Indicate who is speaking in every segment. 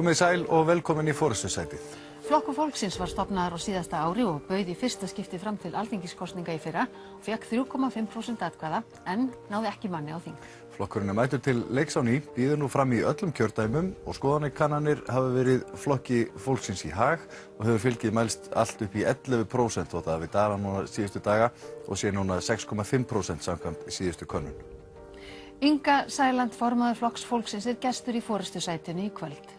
Speaker 1: Komið sæl og velkomin í forystusætið.
Speaker 2: Flokkur fólksins var stofnaður á síðasta ári og bauð í fyrsta skipti fram til alþingiskosninga í fyrra og fékk 3,5% atkvæða en náði ekki manni á þing.
Speaker 1: Flokkurinn er mættur til leiks á ný, býður nú fram í öllum kjördæmum og skoðanakannanir hafa verið flokki fólksins í hag og hefur fylgið mælst allt upp í 11% og það við dara núna síðustu daga og sé núna 6,5% samkvæmt síðustu könnun.
Speaker 2: Inga Sæland, formaður Flokks fólksins, er gestur í forystusætinu í kvöld.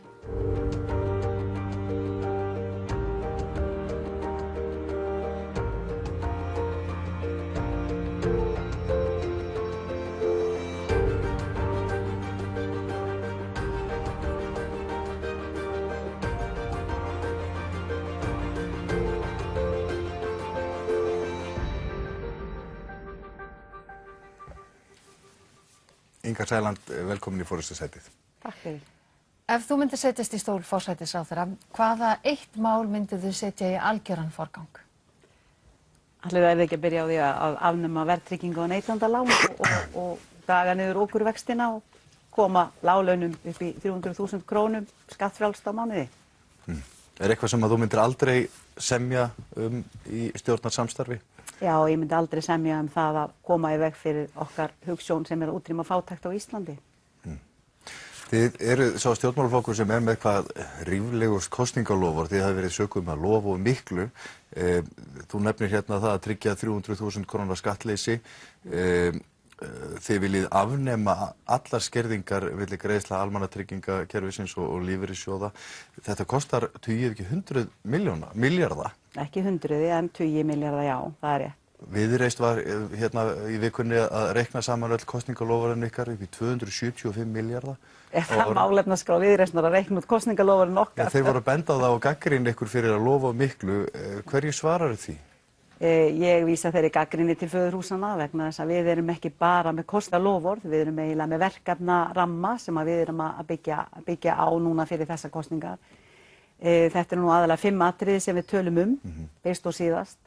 Speaker 1: Inga Sæland, velkomin í forystusætið.
Speaker 3: Takk fyrir.
Speaker 2: Ef þú myndir setjast í stól forsætisráðherra, hvaða eitt mál myndir þú setja í algjöran forgang?
Speaker 3: Ætli það ekki að byrja á því að afnema verðtryggingu og neytendalán og draga niður okurvextina og koma láglaunum upp í 300.000 krónum skattfrjálst á mánuði.
Speaker 1: Er eitthvað sem að þú myndir aldrei semja í stjórnarsamstarfi?
Speaker 3: Já, ég myndi aldrei semja það að koma í veg fyrir okkar hugsjón sem að útrýma fátækt á Íslandi.
Speaker 1: Þið eru sá stjórnmálaflokkur sem með hvað ríflegust kosningaloforð, þið hafi verið sökuð að lofa og miklu. Þú nefnir hérna það að tryggja 300.000 króna skattleysi. Þið viljið afnema allar skerðingar milli greiðsla almannatryggingakerfisins og lífeyrissjóða. Þetta kostar 100 milljarða.
Speaker 3: Ekki 100 en 20 milljarða, já, það er rétt.
Speaker 1: Viðreisn var hérna í vikunni að reikna saman öll kosningaloforðin ykkar upp í 275 milljarða.
Speaker 3: Er það málefnaskrá Viðreisnar að reikna út kosningaloforðin okkar?
Speaker 1: Þeir voru að benda á það og gagnrýna ykkur fyrir að lofa miklu. Hverju svarar því?
Speaker 3: Ég vísa þeirri gagnrýni til föðurhúsanna vegna þess að við erum ekki bara með kosningaloforð, við erum eiginlega með verkefnaramma sem við erum að byggja á núna fyrir þessa kosningar. Þetta er nú aðalega 5 atriði sem við tölum fyrst og síðast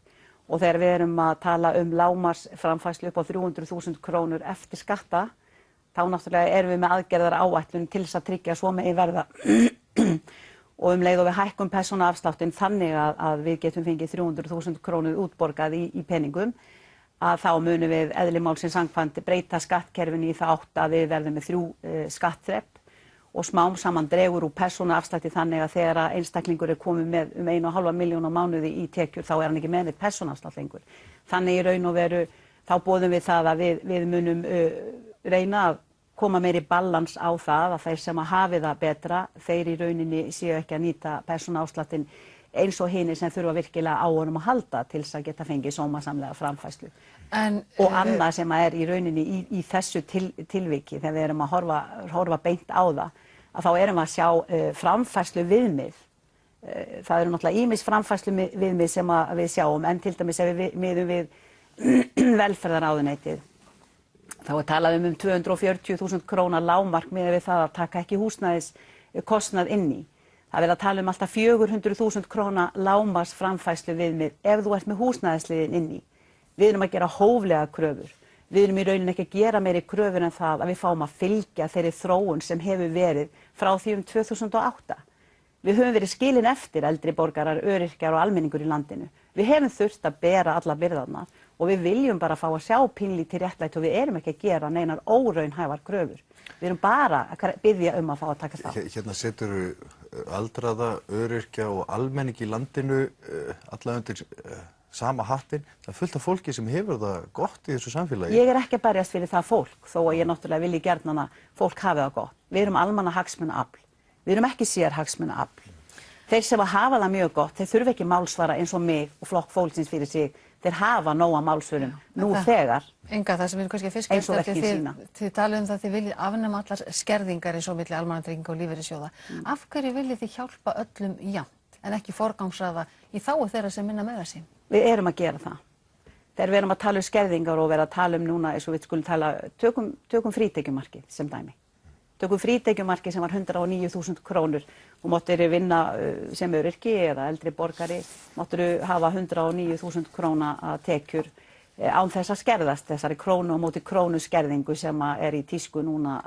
Speaker 3: og þegar við erum að tala lágmarksframfærslu upp á 300.000 krónur eftir skatta, þá náttúrulega erum við með aðgerðar áætlun til þess að tryggja svo megi verða og leið og við hækkum persónuafsláttinn þannig að við getum fengið 300.000 krónur útborgað í peningum, að þá munum við eðli málsins samkvæmt breyta skattkerfinu í það átt að við verðum með 3 skattþrep og smám saman dregur úr persónuafslætti þannig að þegar einstaklingur er komið með 1,5 milljón á mánuði í tekjur þá er hann ekki með neitt persónuafslátt lengur. Þannig í raun og veru þá boðum við það að við munum reyna að koma meiri balans á það að þeir sem að hafi það betra, þeir í rauninni séu ekki að nýta persónuafsláttinn eins og hinir sem þurfa virkilega á honum að halda til þess að geta fengið sómasamlega framfærslu. Og annað sem er í rauninni í þessu tilviki þegar við erum að horfa beint á það, að þá erum við að sjá framfærslu viðmið. Það eru náttúrulega ýmis framfærslu viðmið sem við sjáum, en til dæmis ef við miðum við velferðarráðuneytið, þá er talað 240.000 króna lágmark miðað við það að taka ekki húsnæðiskostnað inn í. Það er að tala alltaf 400.000 króna lágmarks framfærslu viðmið ef þú ert með húsnæðisliðin inn í. Við erum að gera hóflega kröfur. Við erum í rauninni ekki að gera meiri kröfur en það að við fáum að fylgja þeirri þróun sem hefur verið frá því 2008. Við höfum verið skilin eftir eldri borgarar, öryrkjar og almenningur í landinu. Við hefum þurft að bera alla byrðarnar og við viljum bara fá að sjá pínlítið réttlæti og við erum ekki að gera neinar óraunhæfar kröfur. Við erum bara að biðja að fá að takast á.
Speaker 1: Hérna setur aldraða, öryrkja og almenning í landinu alla undir sama hattinn. Það er fullt af fólki sem hefur það gott í þessu samfélagi.
Speaker 3: Ég er ekki að berjast fyrir það fólk, þó að ég náttúrulega vilji gjarnan að fólk hafi það gott. Við erum almannahagsmunaafl. Við erum ekki sérhagsmunaafl. Þeir sem hafa það mjög gott, þeir þurfa ekki málsvara eins og mig og flokk fólksins fyrir sig. Þeir hafa nóga málsvörum nú þegar.
Speaker 2: Inga, það sem við kannski fyrst
Speaker 3: eins og verkin sína.
Speaker 2: Þið talið það þið viljið afnema allar skerðingar eins og milli almannatrygginga og lífeyrissjóða. Af hverju viljið þið hjálpa öllum jafnt en ekki forgangsraða í þágu þeirra sem minna meira sín?
Speaker 3: Við erum að gera það. Þegar við erum að tala skerðingar og vera að tala núna eins og við skulum tala, tökum frítekjumarkið sem dæmi. Tökum frítekjumarkið sem var 109.000 krónur og máttir vinna sem öryrki eða eldri borgari, máttir hafa 109.000 króna tekjur án þess að skerðast þessari krónu og móti krónu skerðingu sem er í tísku núna,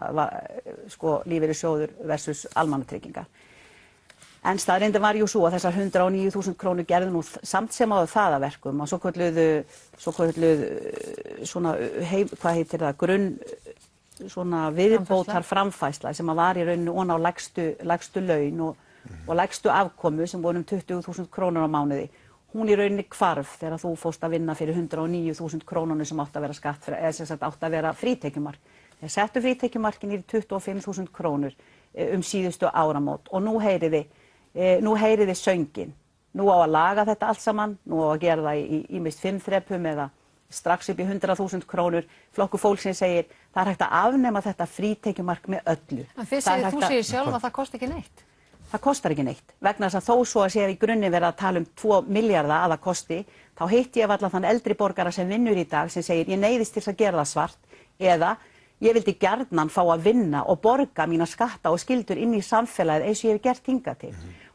Speaker 3: sko lífeyrissjóður versus almannatryggingar. En staðreyndin var jú svo að þessar 109.000 krónur gerðu nú samt sem áður það að verkum og hvað heitir það, svona viðbótar framfærsla sem var í rauninni ofan á lægstu laun og lægstu afkomu sem voru 20.000 krónur á mánuði. Hún í rauninni hvarf þegar þú fórst að vinna fyrir 109.000 krónunum sem átti að vera skattfrjáls, eða sem sagt átti að vera frítekjumark. Þeir settu frítekjumarkin í 25.000 krónur síðustu áramót og nú heyriði söngin. Nú á að laga þetta allt saman, nú á að gera það í ýmist 5 þrepum eða strax upp í 100.000 krónur. Flokkur fólksins segir það hægt að afnema þetta frítekjumark með öllu.
Speaker 2: En þú segir sjálf að það kosti ekki neitt.
Speaker 3: Það kostar ekki neitt, vegna þess að þó svo að sé í grunni verið að tala 2 milljarða að það kosti, þá hitti ég allan þann eldri borgara sem vinnur í dag sem segir ég neyðist til að gera það svart eða ég vildi gjarnan fá að vinna og borga mína skatta og skyldur inn í samfélagið eins og ég hef gert hingað til.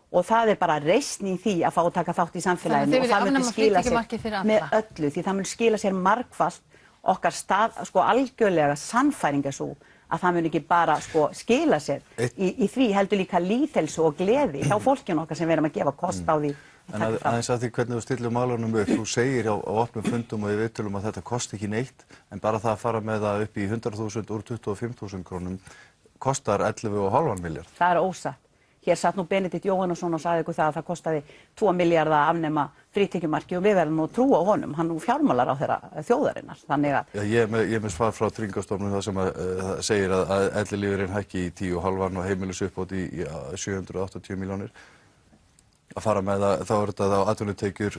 Speaker 3: Og það bara reisn í því að fá að taka þátt í samfélaginu og það myndi skila sér með öllu því það myndi skila sér margfalt okkar algjörlega sannfæring svo að það mun ekki bara skila sér í því heldur líka lýðheilsu og gleði hjá fólkinu okkar sem við erum að gefa kost á því.
Speaker 1: En aðeins að því hvernig þú stillir málunum upp, þú segir á opnum fundum og í viðtölum að þetta kosti ekki neitt, en bara það að fara með það upp í 100.000 úr 25.000 krónum kostar 11,5 milljarð.
Speaker 3: Það ósatt. Hér satt nú Benedikt Jóhannesson og sagði ykkur það að það kostaði 2 milljarða að afnema frítekjumarki og við verðum nú að trúa honum, hann nú fjármálaráðherra þjóðarinnar. Þannig að
Speaker 1: ég er með svar frá Tryggingastofnun það sem segir að ellilífeyririnn hækki í 10,5 og heimilisuppbót í 780 milljónir. Að fara með það, þá þetta þá atvinnutekjur,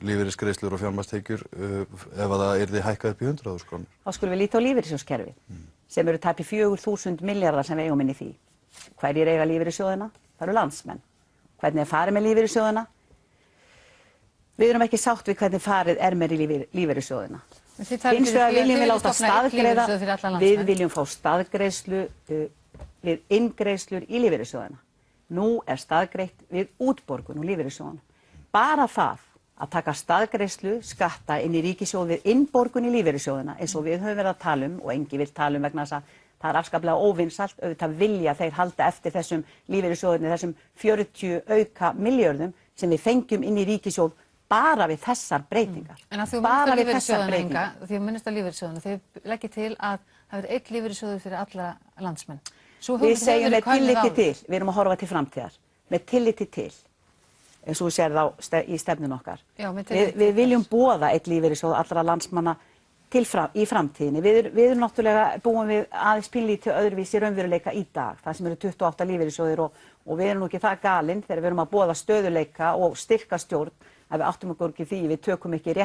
Speaker 1: lífeyrisgreiðslur og fjármagnstekjur ef það yrði hækkað upp í 100.000 krónur.
Speaker 3: Þá skulum við líta á lífeyrissjóðskerfið sem eru tæpir 4.000 milljarðar sem við eigum inn í því. Hverjir eiga lífeyrissjóðina? Það eru landsmenn. Hvernig farið með lífeyrissjóðina? Við erum ekki sátt við hvernig farið með lífeyrissjóðina. Hins vegar viljum við láta staðgreiða, við viljum fá staðgreiðslu við inngreiðslur í lífeyrissjóðina. Nú staðgreitt við útborgun úr lífeyrissjóðana. Bara það að taka staðgreiðslu skatta inn í ríkissjóð við innborgun í lífeyrissjóðina eins og við höfum verið að tala og engi vill tala vegna þess að það afskaplega óvinsælt, auðvitað vilja þeir halda eftir þessum lífeyrissjóðinni, þessum 40 auka milljörðum sem við fengjum inn í ríkissjóð bara við þessar breytingar.
Speaker 2: En að þú minnst að lífeyrissjóðina, þau leggja til að það verði einn lífeyrissjóður fyrir alla landsmenn.
Speaker 3: Við segjum með tilliti til, við erum að horfa til framtíðar, með tilliti til, eins og þú sér þá í stefnun okkar.
Speaker 2: Já,
Speaker 3: við viljum boða einn lífeyrissjóð allra landsmanna í framtíðinni. Við erum náttúrulega búin við aðeins pínlítið öðruvísi raunveruleika í dag, það sem eru 28 lífeyrissjóðir og við erum nú ekki það galin þegar við erum að boða stöðuleika og styrka stjórn að við áttum okkur ekki því, við tökum ekki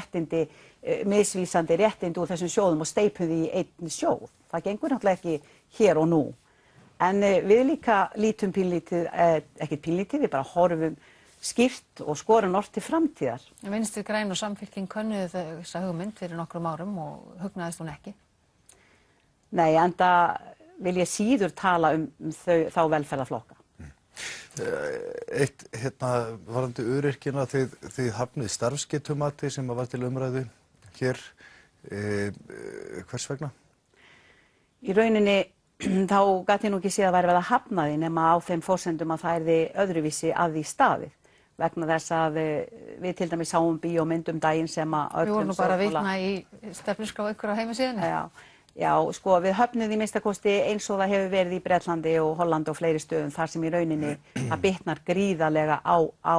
Speaker 3: misvísandi réttindi úr þessum sjóðum og steipum því í einn sjóð. Það gengur náttúrulega ekki hér og nú. En við líka lítum pínlítið, ekki pínlítið, við bara horfum skýrt og skorum orð til framtíðar.
Speaker 2: Vinstri græn og Samfylking könnuðu þessa hugmynd fyrir nokkrum árum og hugnaðist hún ekki?
Speaker 3: Nei, enda vil ég síður tala þá velferðarflokka.
Speaker 1: Eitt, varðandi öryrkjana, þið hafnið starfsgetumati sem var til umræðu hér. Hvers vegna?
Speaker 3: Í rauninni þá gat ég nú ekki séð að væri verið að hafna því nema á þeim forsendum að það yrði öðruvísi að því staðið. Vegna þess að við til dæmis sáum bíómynd daginn sem að
Speaker 2: Við vorum nú bara að vitna í stefnuskrá ykkur á heimasíðunni.
Speaker 3: Já, sko við höfnum því minnstakosti eins og það hefur verið í Bretlandi og Hollandi og fleiri stöðum þar sem í rauninni það bitnar gríðarlega á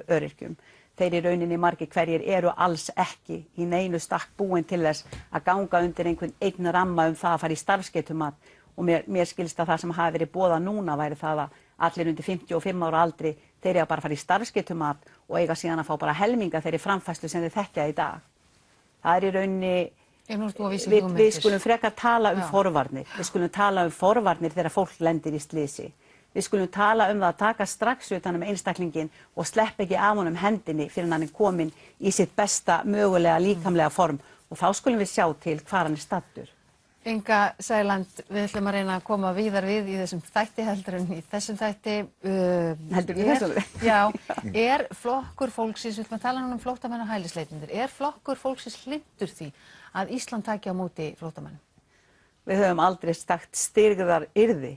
Speaker 3: öryrkjum. Þeir í rauninni margir hverjir eru alls ekki í neinu stakk búin til þess að ganga undir einn ramma það að fara í starfsgetumat og mér skilst að það sem hafi verið boðað núna væri það að allir undir 55 ára aldri þeir eiga bara að fara í starfsgetumat og eiga síðan að fá bara helminga þeirri framfærslu sem þeir þekkja í dag. Það í rauninni, við skulum frekar tala forvarnir. Við skulum tala forvarnir þegar fólk lendir í slysi. Við skulum tala það að taka strax utan einstaklingin og slepp ekki af honum hendinni fyrir hann komin í sitt besta mögulega líkamlega form og þá skulum við sjá til hvar hann staddur.
Speaker 2: Inga Sæland, við ætlum að reyna að koma víðar við í þessum þætti heldur en í þessum þætti.
Speaker 3: Heldur í þessum?
Speaker 2: Já, flokkur fólksins, við ætlum að tala um flóttamenn og hælisleitendur, flokkur fólksins hlynntur því að Ísland taki á móti flóttamennum?
Speaker 3: Við höfum aldrei sagt styrgðar yrði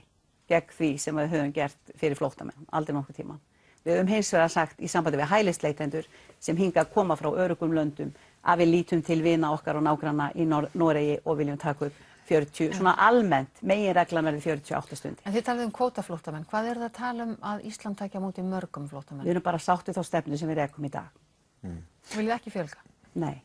Speaker 3: gegn því sem við höfum gert fyrir flóttamenn, aldrei nokkuð tíma. Við höfum hins vegar sagt í sambandi við hælisleitendur sem hingað koma frá öruggum löndum að við lítum til vina okkar og nágranna í Noregi og viljum taka upp 40, svona almennt, meginreglan verði 48 stundir.
Speaker 2: En þið talið kvótaflóttamenn, hvað það að tala að Ísland taki á móti mörgum flóttamenn?
Speaker 3: Við erum bara sátt við þá stefnu sem við rekum í dag.
Speaker 2: Viljið ekki fjölga?
Speaker 3: Nei.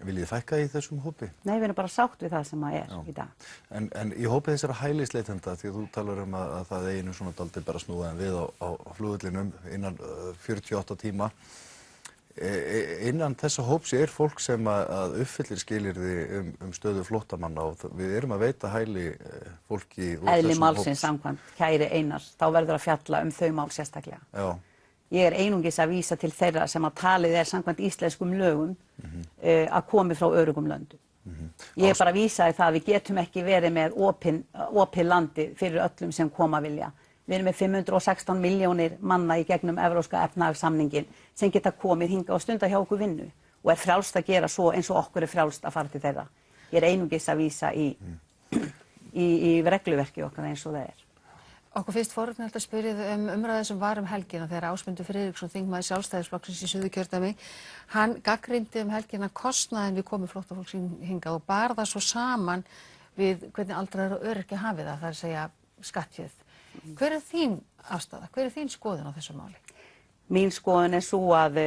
Speaker 1: Viljið þið fækka í þessum hópi?
Speaker 3: Nei, við erum bara sátt við það sem það í dag.
Speaker 1: En í hópi þessara hælisleitenda, því að þú talar að það einu svona dálítið bara snúða en við á flugvellinum innan 48 tíma. Innan þessa hóps fólk sem að uppfyllir skilyrði stöðu flóttamanna og við erum að veita hæli fólki úr þessum hóps.
Speaker 3: Eðli málsins samkvæmt, kæri Einar, þá verður að fjalla þau mál sérstaklega.
Speaker 1: Já.
Speaker 3: Ég einungis að vísa til þeirra sem að talið samkvæmt íslenskum lögum að komi frá öruggum löndum. Ég bara vísaði það að við getum ekki verið með opið landi fyrir öllum sem koma vilja. Við erum með 516 milljónir manna í gegnum evrópska efnahagssamningin sem geta komið hingað og stunda hjá okkur vinnu og frjálst að gera svo eins og okkur frjálst að fara til þeirra. Ég einungis að vísa í regluverki okkar eins og það
Speaker 2: Okkur fyrst forvitnilegt að spyrja umræðu sem var helgina þegar Ásmundur Friðriksson, þingmaður Sjálfstæðisflokksins í Suðurkjördæmi, hann gagnrýndi helgina kostnaðinn við komu flóttafólks hingað og bar það svo saman við hvernig aldraðir og öryrkjar hafi það, það að segja skattféð. Hver þín afstaða? Hver þín skoðun á þessu máli?
Speaker 3: Mín skoðun svo að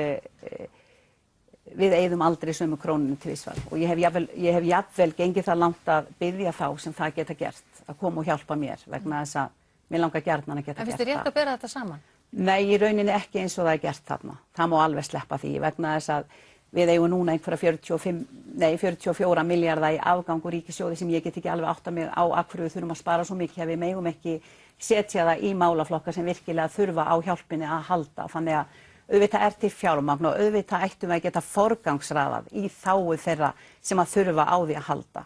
Speaker 3: við eyðum aldrei sömu krónunum tvisvar og ég hef jafnvel gengið það langt að biðja þá sem það geta gert að koma og hjálpa mér vegna þess að mér langar gjarnan að geta gert það. En finnst þér rétt að bera þetta saman? Nei, í rauninni ekki eins og það gert þarna. Það má alveg sleppa því vegna þess að við eigum núna einhverja 44 milljarða í afgang úr ríkissjóði sem ég get ekki alveg átta mig á af hverju við þurfum að spara svo mikið að við megum ekki setja það í málaflokka sem virkilega þurfa á hjálpinni að halda. Þannig að auðvitað til fjármagn og auðvitað ættum við að geta forgangsraðað í þágu þeirra sem að þurfa á því að halda.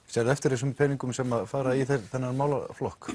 Speaker 1: Sérðu eftir þessum peningum sem að fara í þennan málaflokk?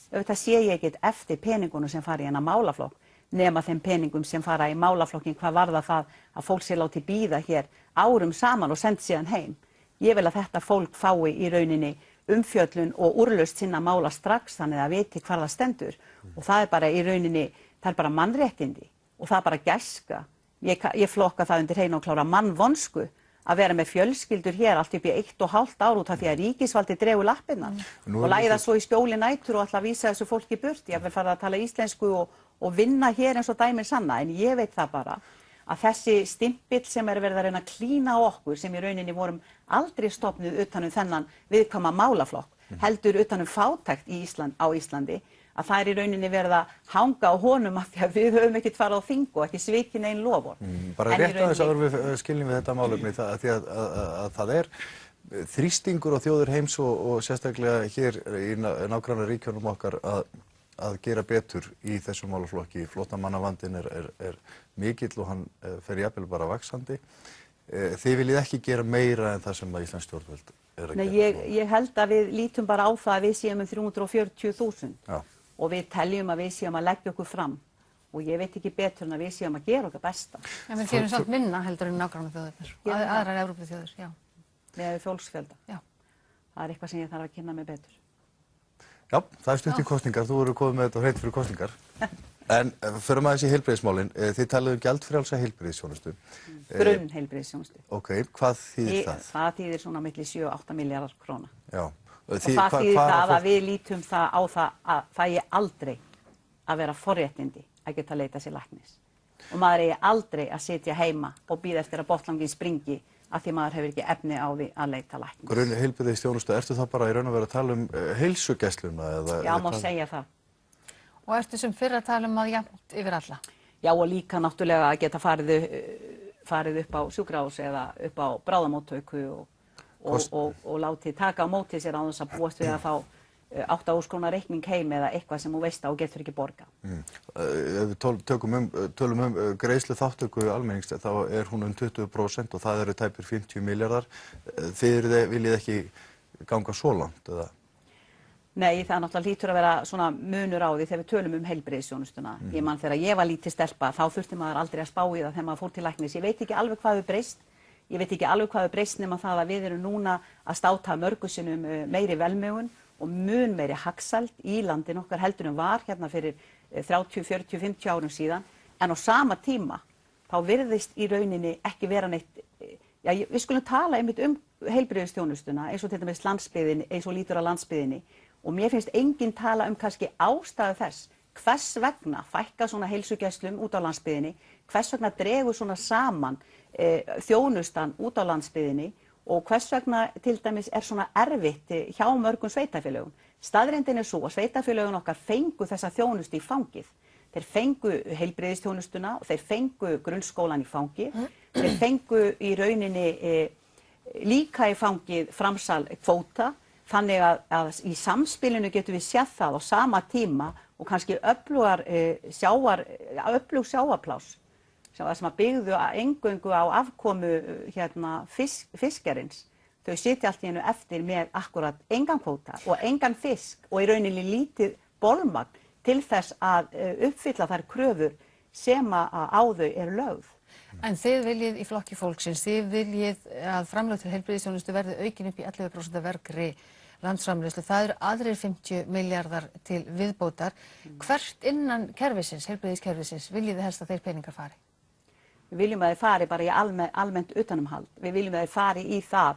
Speaker 3: Auðvitað sé ég ekkert eftir peningunum sem fara í þennan málaflokk nema þeim peningum sem fara í málaflokkin hvað varða það að fólk sé láti bíða hér árum saman og send síðan heim. Ég vil að þetta fólk fái í rauninni umfjöllun og úrlausn sinna mála strax þannig að viti hvar það stendur og það bara í rauninni, það bara mannréttindi og það bara gæska. Ég flokka það undir hreina og klára mannvonsku að vera með fjölskyldur hér allt upp í 1,5 ár út af því að ríkisvaldi dregur lappirnar og læða svo í skjóli nætur og ætla að vísa þessu fólki burt. Ég vil fara að tala íslensku og vinna hér eins og dæmir sanna en ég veit það bara að þessi stimpill sem verið að reyna að klína á okkur sem í rauninni vorum aldrei stofnuð utanum þennan viðkvæma málaflokk heldur utanum fátækt á Íslandi að það í rauninni verið að hanga á honum af því að við höfum ekkert farið á þing og ekki svikið nein loforð.
Speaker 1: Bara rétt aðeins áður við skiljum við þetta málefni því að það þrýstingur á þjóðir heims og sérstaklega hér í nágrannaríkjunum okkar að gera betur í þessum málaflokki. Flóttamannavandinn er mikill og hann fer jafnvel bara vaxandi. Þið viljið ekki gera meira en það sem að Íslands stjórnvöld að
Speaker 3: gera? Nei, ég held að við lítum bara á það að við séum 340.000 og við teljum að við séum að leggja okkur fram og ég veit ekki betur en að við séum að gera okkar besta.
Speaker 2: En við gerum samt minna heldur en nágrannaþjóðirnar og aðrar Evrópuþjóðir, já.
Speaker 3: Með fólksfjölda. Já. Það eitthvað sem ég þarf að kynna mig betur.
Speaker 1: Já, það stutt í kosningar, þú eru komið með þetta hreint fyrir kosningar. En förum aðeins í heilbrigðismálin, þið talaðu gjaldfrjálsa heilbrigðisþjónustu.
Speaker 3: Grunnheilbrigðisþjónustu.
Speaker 1: Ok, hvað þýðir það?
Speaker 3: Það þýðir svona milli 7-8 milljarðar króna.
Speaker 1: Já.
Speaker 3: Og það þýðir það að við lítum það á það að það eigi aldrei að vera forréttindi að geta leita sér læknis. Og maður eigi aldrei að sitja heima og bíða eftir að botnlangin springi af því maður hefur ekki efni á því að leita læknis.
Speaker 1: Grunnheilbrigðisþjónustu, ertu það bara í raun og veru að tala heilsugæsluna?
Speaker 3: Já, má segja það.
Speaker 2: Og ertu sem fyrr að tala að jafnt yfir alla?
Speaker 3: Já, og líka náttúrulega að geta farið upp á sjúkrahús eða upp á bráðamóttöku og látið taka á móti sér á þess að búast við að fá 8.000 króna reikning heim eða eitthvað sem þú veist að þú getur ekki borga.
Speaker 1: Ef við tölum greiðslu þáttöku almennings þá hún 20% og það eru tæpir 50 milljarðar. Þið viljið ekki ganga svo langt eða?
Speaker 3: Nei, það náttúrulega hlýtur að vera svona munur á því þegar við tölum heilbrigðisþjónustuna. Ég man þegar ég var lítið stelpa þá þurfti maður aldrei að spá í það þegar maður fór til læknis. Ég veit ekki alveg hvað við breyst. Ég veit ekki alveg hvað við breyst nema það að við erum núna að státa mörgu sinnum meiri velmegun og mun meiri hagsæld í landinu okkar heldur en var hérna fyrir 30, 40, 50 árum síðan, en á sama tíma þá virðist í rauninni ekki vera neitt, við skulum tala einmitt heilbrigðisþjónustuna eins og til dæmis landsbyggðinni, eins og lítur á landsbyggðinni, og mér finnst enginn tala kannski ástæðu þess hvers vegna fækka svona heilsugæslum út á landsbyggðinni, hvers vegna dregur svona saman þjónustan út á landsbyggðinni og hvers vegna til dæmis svona erfitt hjá mörgum sveitarfélögum. Staðreyndin svo að sveitarfélögin okkar fengu þessa þjónustu í fangið. Þeir fengu heilbrigðisþjónustuna og þeir fengu grunnskólan í fangið. Þeir fengu í rauninni líka í fangið framsal kvóta, þannig að í samspilinu getum við séð það á sama tíma og kannski öflug sjávarpláss sem byggðu eingöngu á afkomu fiskarins. Þau sitja allt í einu eftir með akkurat engan kvóta og engan fisk og í rauninni lítið bolmagn til þess að uppfylla þær kröfur sem á þau lögð.
Speaker 2: En þið viljið í Flokki fólksins, þið viljið að framlög til heilbrigðisþjónustu verði aukin upp í 11% af vergri landsframleiðslu. Það eru aðrir 50 milljarðar til viðbótar. Hvert innan kerfisins, heilbrigðiskerfisins, viljið þið helst að þeir peningar fari?
Speaker 3: Við viljum að þeir fari bara í almennt utanumhald. Við viljum að þeir fari í það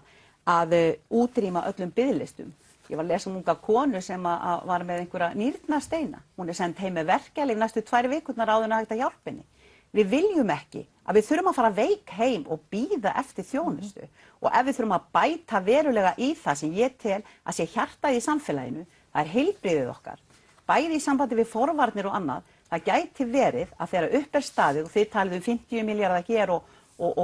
Speaker 3: að útrýma öllum biðlistum. Ég var að lesa unga konu sem var með einhverja nýrnasteina. Hún send heim með verkjalyf næstu 2 vikurnar áður en hægt að hjálpa henni. Við viljum ekki að við þurfum að fara veik heim og bíða eftir þjónustu. Og ef við þurfum að bæta verulega í það sem ég tel að sé hjartað í samfélaginu, það heilbrigðið okkar. Bæði í sambandi við forvarnir og annað, það gæti verið að þegar upp staðið, og þið talið 50 milljarðar hér og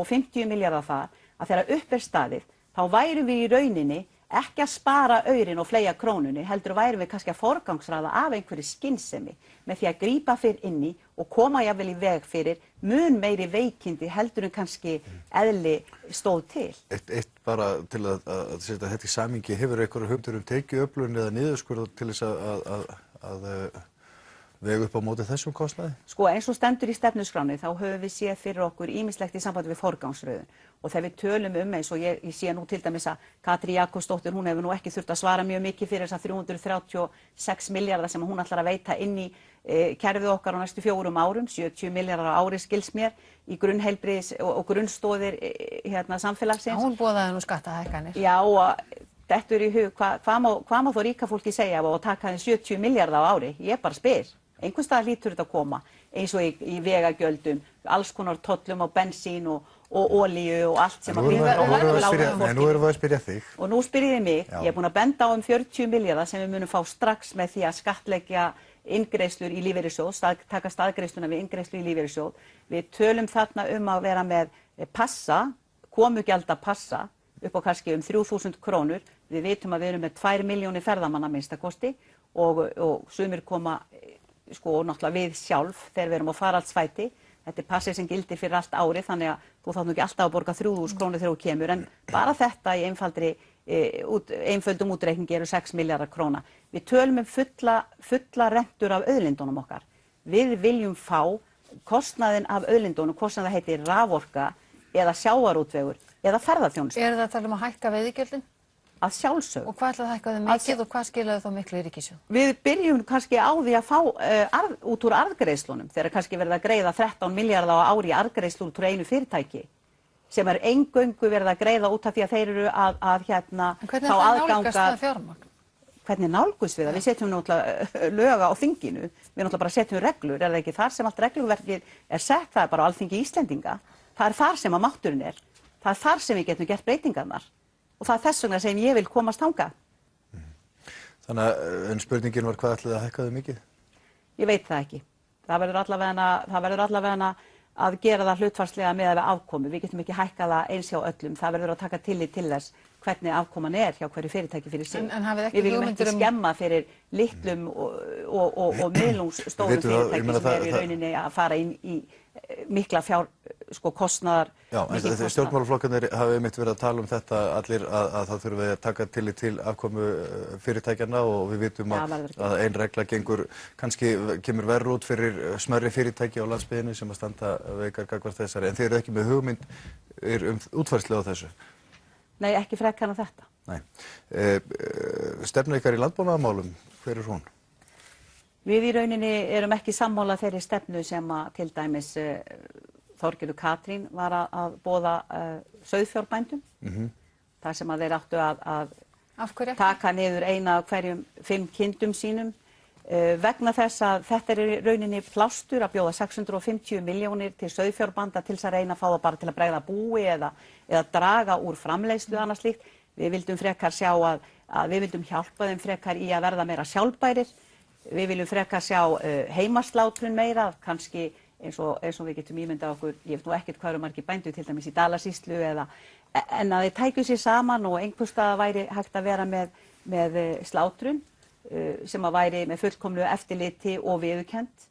Speaker 3: 50 milljarðar þar, að þegar upp staðið, þá værum við í rauninni ekki að spara aurinn og fleygja krónunni, heldur værum við kannski að forgangsraða af einhverju skynsemi með því að grípa fyrir inni og koma jafnvel í veg fyrir mun meiri veikindi heldur en kannski eðli stóð til.
Speaker 1: Eitt bara til að setja þetta í samhengi, hefur einhverju hugmyndir tekjuöflun eða niðurskurð til þess að vega upp á móti þessum kostnaði?
Speaker 3: Sko eins og stendur í stefnuskráni þá höfum við séð fyrir okkur ýmislegt í sambandi við forgangsröðun og þegar við tölum eins og ég sé nú til dæmis að Katrín Jakobsdóttir, hún hefur nú ekki þurft að svara mjög mikið fyrir þessa 336 milljarða sem hún ætlar að veita inn í kerfið okkar á næstu 4 árum, 70 milljarðar á ári skils mér í grunnheilbrigðis og grunnstóðir samfélagsins.
Speaker 2: Hún boðaði nú skattahækkanir.
Speaker 3: Já, og þetta í hug, hvað má þó ríka fólki segja og taka þeim 70 milljarða á ári? Ég bara spyr. Einhvers staðar hlýtur þetta að koma, eins og í vegagjöldum, alls konar tollum á bensín og olíu og allt sem
Speaker 1: nú erum við að spyrja þig.
Speaker 3: Og nú spyrjið mig, ég búin að benda á 40 milljarða sem við munum fá strax með því að skattleggja inngreiðslur í lífeyrissjóð, taka staðgreiðsluna við inngreiðslu í lífeyrissjóð. Við tölum þarna að vera með passa, komugjalda passa, upp á kannski 3.000 krónur. Við vitum að við erum með 2 milljónir ferðamanna minnstakosti og sumir koma og náttúrulega við sjálf þegar við erum á faraldsfæti. Þetta passið sem gildir fyrir allt árið, þannig að þú þátt nú ekki alltaf að borga 3.000 krónur þegar þú kemur, en bara þetta í einföldum útreikningi eru 6 milljarðar króna. Við tölum fulla rentur af auðlindunum okkar. Við viljum fá kostnaðinn af auðlindunum, hvort sem það heitir raforka eða sjávarútvegur eða ferðaþjónusta.
Speaker 2: Er það að tala um að hækka veiðigjöldin?
Speaker 3: Að sjálfsögðu.
Speaker 2: Og hvað ætlaði að hækka þau mikið og hvað skilaði þá miklu í ríkissjóð?
Speaker 3: Við byrjum kannski á því að fá út úr arðgreiðslunum, þegar kannski verið að greiða 13 milljarða á ári í arðgreiðslur út úr einu fyrirtæki, sem eingöngu verið að greiða út af því að þeir eru að
Speaker 2: fá aðganga fjármagn.
Speaker 3: Hvernig nálgumst við það? Við setjum náttúrulega lög á þinginu, við náttúrulega bara setjum reglur, er það ekki þar sem allt regluverkið sett, það bara á Alþingi Íslendinga, það þar sem að mátturinn það þar sem við getum gert breytingarnar. Og það þess vegna sem ég vil komast þangað.
Speaker 1: Þannig að spurningin var hvað ætlaði að hækka þau mikið?
Speaker 3: Ég veit það ekki. Það verður allavega að gera það hlutfallslega með við afkomu. Við getum ekki hækkað það eins hjá öllum. Það verður að taka tillit til þess hvernig afkoman hjá hverju fyrirtæki fyrir sig. Við viljum ekki skemma fyrir litlum og miðlungsstórum fyrirtæki sem eru í rauninni að fara inn í mikla kostnaðar.
Speaker 1: Já, en stjórnmálaflokkarnir hafa einmitt verið að tala um þetta allir að það þurfi að taka tillit til afkomu fyrirtækjanna og við vitum að ein regla kemur verr út fyrir smærri fyrirtæki á landsbyggðinni sem að standa veikar gagnvart þessari, en þeir eru ekki með hugmynd útfærslu á þessu?
Speaker 3: Nei, ekki frekar en þetta.
Speaker 1: Nei. Stefna ykkar í landbúnaðarmálum, hver er hún?
Speaker 3: Við í rauninni erum ekki sammála þeirri stefnu sem að til dæmis Þorgerður Katrín var að boða sauðfjárbændum. Það sem að þeir áttu að taka niður eina af hverjum 5 kindum sínum vegna þess að þetta er í rauninni plástur að bjóða 650 milljónir til sauðfjárbænda til þess að reyna að fá það bara til að bregða búi eða draga úr framleiðslu annað slíkt. Við vildum frekar sjá að við vildum hjálpa þeim frekar í að verða meira sjálfbærir. Við viljum frekar sjá heimaslátrun meira, kannski eins og við getum ímyndað okkur, ég veit nú ekkert hvað eru margir bændur til dæmis í Dalasýslu en að þeir tækju sér saman og einhvers staðar væri hægt að vera með slátrun sem að væri með fullkomlu eftirliti og viðurkennt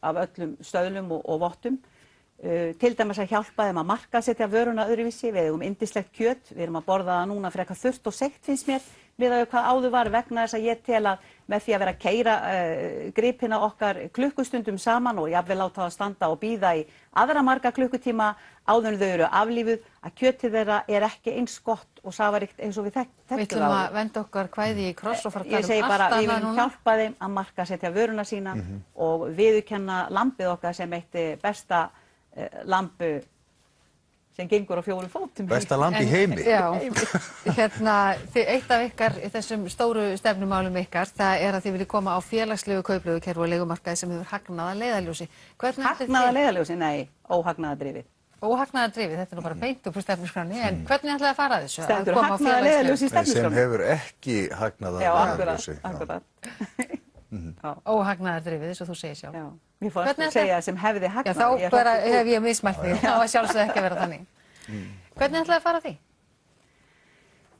Speaker 3: af öllum stöðlum og vottum. Til dæmis að hjálpa þeim að markaðssetja vöruna öðruvísi, við eigum yndislegt kjöt, við erum að borða það núna frekar þurrt og seigt finnst mér, miðað við hvað áður var vegna þess að ég tel að með því að vera að keyra gripina okkar klukkustundum saman og jafnvel láta það standa og bíða í aðra marga klukkutíma áður en þau eru aflífuð, að kjötið þeirra er ekki eins gott og safaríkt eins og við þekktum
Speaker 2: Við ætlum að venda okkar kvæði í kross og fara að
Speaker 3: Ég segi
Speaker 2: tala
Speaker 3: bara,
Speaker 2: allt
Speaker 3: við
Speaker 2: annað
Speaker 3: viljum
Speaker 2: núna.
Speaker 3: hjálpa þeim að markaðssetja vöruna sína og viðurkenna lambið okkar sem eitt besta lambu sem gengur á 4 fótum.
Speaker 1: Besta lamb í heimi.
Speaker 2: Já, eitt af ykkar í þessum stóru stefnumálum ykkar, það er að þið viljið koma á félagslegu kaupleigukerfi og leigumarkaði sem hefur hagnaða leiðarljósi.
Speaker 3: Hagnaða leiðarljósi? Nei, óhagnaðardrifið.
Speaker 2: Óhagnaðardrifið, þetta er nú bara beint upp úr stefnuskránni, en hvernig ætlaði að fara að þessu?
Speaker 3: Stendur hagnaða leiðarljósi í stefnuskránni?
Speaker 1: Sem hefur ekki hagnaða leiðarljósi.
Speaker 3: Já, akkurat.
Speaker 2: Óhagnaðardrifið, eins og þú segir sjálf.
Speaker 3: Já, mér fórst að segja sem hefði hagnað.
Speaker 2: Já, þá bara hef ég mismælt mig, þá var sjálfsögðu ekki að vera þannig. Hvernig ætlaði að fara að því?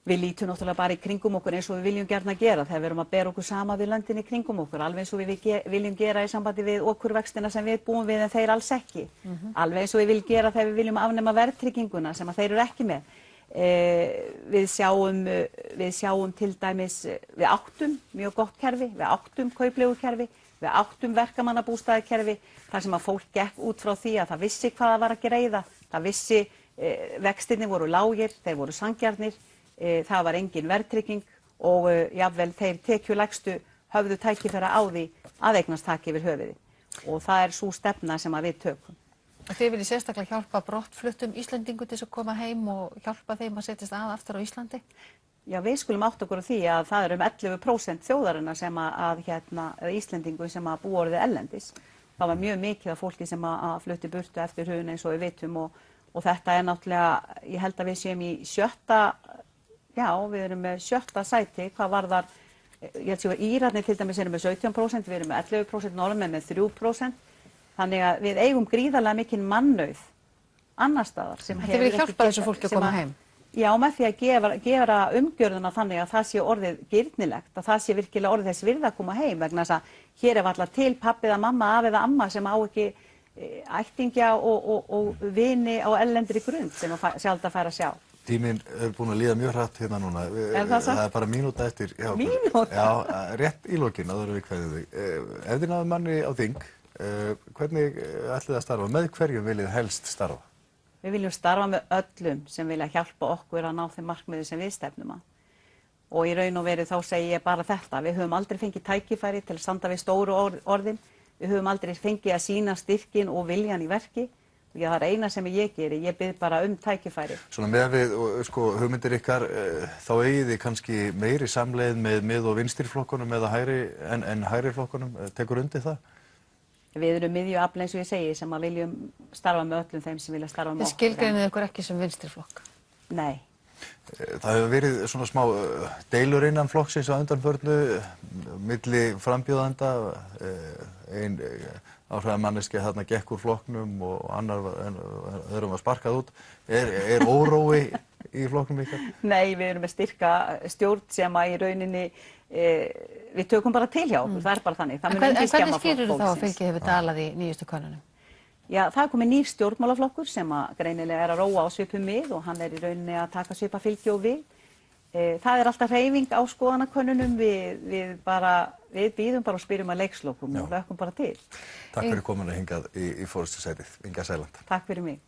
Speaker 3: Við lítum náttúrulega bara í kringum okkur eins og við viljum gjarna gera þegar við erum að bera okkur sama við löndin í kringum okkur, alveg eins og við viljum gera í sambandi við okurvextina sem við búum við en þeir alls ekki. Alveg eins og við viljum gera þegar við viljum afnema verðtrygginguna sem að þeir eru ekki með. Við sjáum til dæmis, við áttum mjög gott kerfi, við áttum kaupleigukerfi, við áttum verkamannabústaðakerfi þar sem að fólk gekk út frá því að það vissi hvað það var að greiða, það vissi vextirnir voru lágir, þeir voru sanngjarnir, það var engin verðtrygging og jafnvel þeir tekjulægstu höfðu tækifæri á því að eignast taki yfir höfuði og það er sú stefna sem að við tökum.
Speaker 2: Þið viljið sérstaklega hjálpa brottfluttum Íslendingu til að koma heim og hjálpa þeim að setjast aftur á Íslandi?
Speaker 3: Já, við skulum átta okkur á því að það eru 11% þjóðarinnar sem Íslendingu sem að búa orðið ellendis. Það var mjög mikið af fólki sem að flutti burtu eftir hrun eins og við vitum og þetta er náttúrulega, ég held að við séum í við erum með 7. sæti, hvað varðar, ég held að Írarnir til dæmis erum með 17%, við erum með 11%, Norðmenn með 3%, þannig að við eigum gríðarlega mikinn mannauð annar staðar sem
Speaker 2: hefur ekki hjálpað þessu fólki að koma heim.
Speaker 3: Já, með því að gera umgjörðuna þannig að það sé orðið girnilegt, að það sé virkilega orðið þess virði að koma heim vegna þess að hér er varla til pabbi eða mamma, afi eða amma sem á ekki ættingja og vini á ellendri grund sem sjálf að færa að sjá.
Speaker 1: Tíminn er búin að líða mjög hratt hérna núna. Það er bara mínúta eftir.
Speaker 3: Mínúta?
Speaker 1: Já, rétt í lokin, áður en við kveðjum þig. Ef þið náðu manni á þing, hvernig ætlið þið að starfa? Með hverjum viljið helst starfa?
Speaker 3: Við viljum starfa með öllum sem vilja hjálpa okkur að ná þeim markmiði sem við stefnum að. Og í raun og veru þá segi ég bara þetta. Við höfum aldrei fengið tækifæri til að standa við stóru orðin. Við höfum aldrei fengið að sýna styrkin og viljan í verki. Já, það er eina sem ég geri, ég bið bara tækifæri.
Speaker 1: Svona með við, hugmyndir ykkar, þá eigið þið kannski meiri samleið með mið- og vinstriflokkunum eða en hægri flokkunum, tekur undir það?
Speaker 3: Við erum miðjuafl eins og ég segi sem að viljum starfa með öllum þeim sem vilja starfa með okkur.
Speaker 2: Þið skilgreinið ykkur ekki sem vinstriflokk?
Speaker 3: Nei.
Speaker 1: Það hefur verið svona smá deilur innan flokksins á undanförnu, milli frambjóðanda, ein áhrifamanneskja þarna gekk úr flokknum og annar öðrum var sparkað út. Er órói í flokknum ykkar?
Speaker 3: Nei, við erum með styrka stjórn sem að í rauninni við tökum bara til hjá okkur, það er bara þannig.
Speaker 2: En hvernig skýrir þú þá að fylgið hefur dalað í nýjustu könnunum?
Speaker 3: Já, það er komið nýr stjórnmálaflokkur sem að greinilega er að róa á svipum mið og hann er í rauninni að taka svipa fylgi og við. Það er alltaf hreyfing á skoðanakönnunum, við býðum bara og spyrjum að leikslokum og lökum bara til.
Speaker 1: Takk fyrir komuna hingað í forystusætið, Inga Sæland.
Speaker 3: Takk fyrir mig.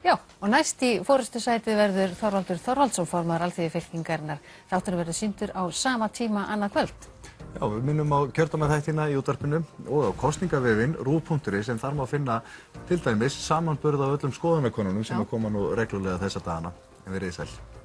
Speaker 2: Já, og næst í forystusætið verður Þorvaldur Þorvaldsson formaður Alþýðufylkingarinnar. Þátturinn verður sýndur á sama tíma annað kvöld.
Speaker 1: Já, við minnum á kjördæmaþættina í útvarpinu og á kosningavefinn ruv.is sem þar má finna til dæmis samanburð á öllum skoðanakönnunum sem koma nú reglulega þessa dagana. En verið sæl.